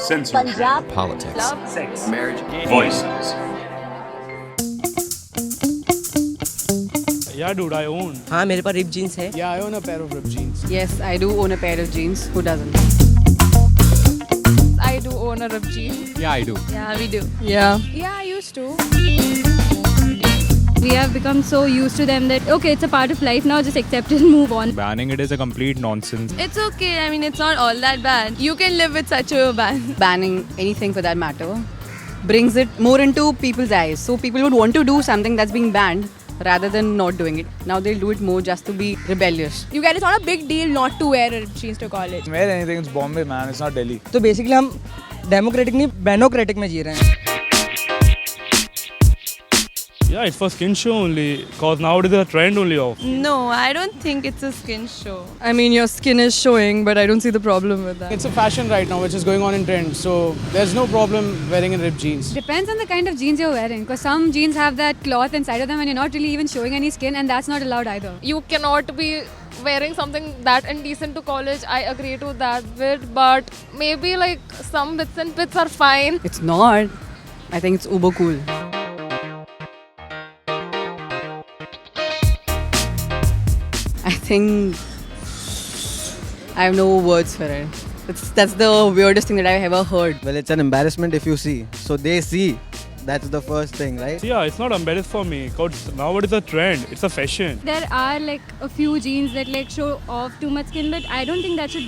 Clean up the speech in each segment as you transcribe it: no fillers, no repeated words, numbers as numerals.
censorship, Punjab, politics, sex, marriage, voices. Yeah, dude, I own. हाँ मेरे पास rib jeans है. Yeah, I own a pair of ripped jeans. Yes, I do own a pair of jeans. Who doesn't? I do own a ripped jean. Yeah, I do. Yeah, we do. Yeah. Yeah, I used to. We have become so used to them that okay, it's a part of life now, just accept it and move on. Banning it is a complete nonsense. It's okay. I mean, it's not all that bad. You can live with such a ban. Banning anything for that matter brings it more into people's eyes. So people would want to do something that's being banned rather than not doing it. Now they'll do it more just to be rebellious. You get it's not a big deal not to wear ripped jeans to college. Wear anything, it's Bombay, man. It's not Delhi. तो basically हम democratic नहीं बैनोक्रेटिक में जी रहे हैं. Yeah, it's for skin show only. Cause now it is a trend only of. No, I don't think it's a skin show. I mean, your skin is showing, but I don't see the problem with that. It's a fashion right now, which is going on in trend. So there's no problem wearing in ripped jeans. Depends on the kind of jeans you're wearing, because some jeans have that cloth inside of them and you're not really even showing any skin, and that's not allowed either. You cannot be wearing something that indecent to college. I agree to that bit, but maybe like some bits and bits are fine. It's not. I think it's uber cool. I think I have no words for it. That's the weirdest thing that I've ever heard. Well, it's an embarrassment if you see. So they see. That's the first thing, right? Yeah, it's not embarrassed for me. Cause now it is a trend. It's a fashion. There are like a few jeans that like show off too much skin, but I don't think that should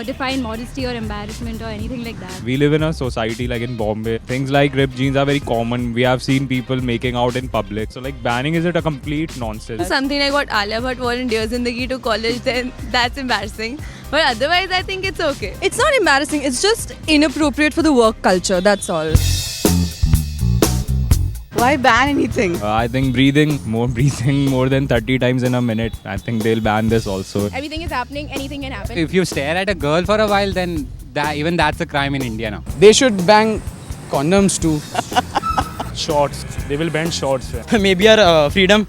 define modesty or embarrassment or anything like that. We live in a society like in Bombay. Things like ripped jeans are very common. We have seen people making out in public. So like banning is it a complete nonsense. Something like what Alia Bhatt wore in Dear Zindagi to college, then that's embarrassing. But otherwise, I think it's okay. It's not embarrassing, it's just inappropriate for the work culture, that's all. Why ban anything? I think breathing more than 30 times in a minute. I think they'll ban this also. Everything is happening, anything can happen. If you stare at a girl for a while, then even that's a crime in India now. They should ban condoms too. Shorts. They will ban shorts. Maybe our freedom.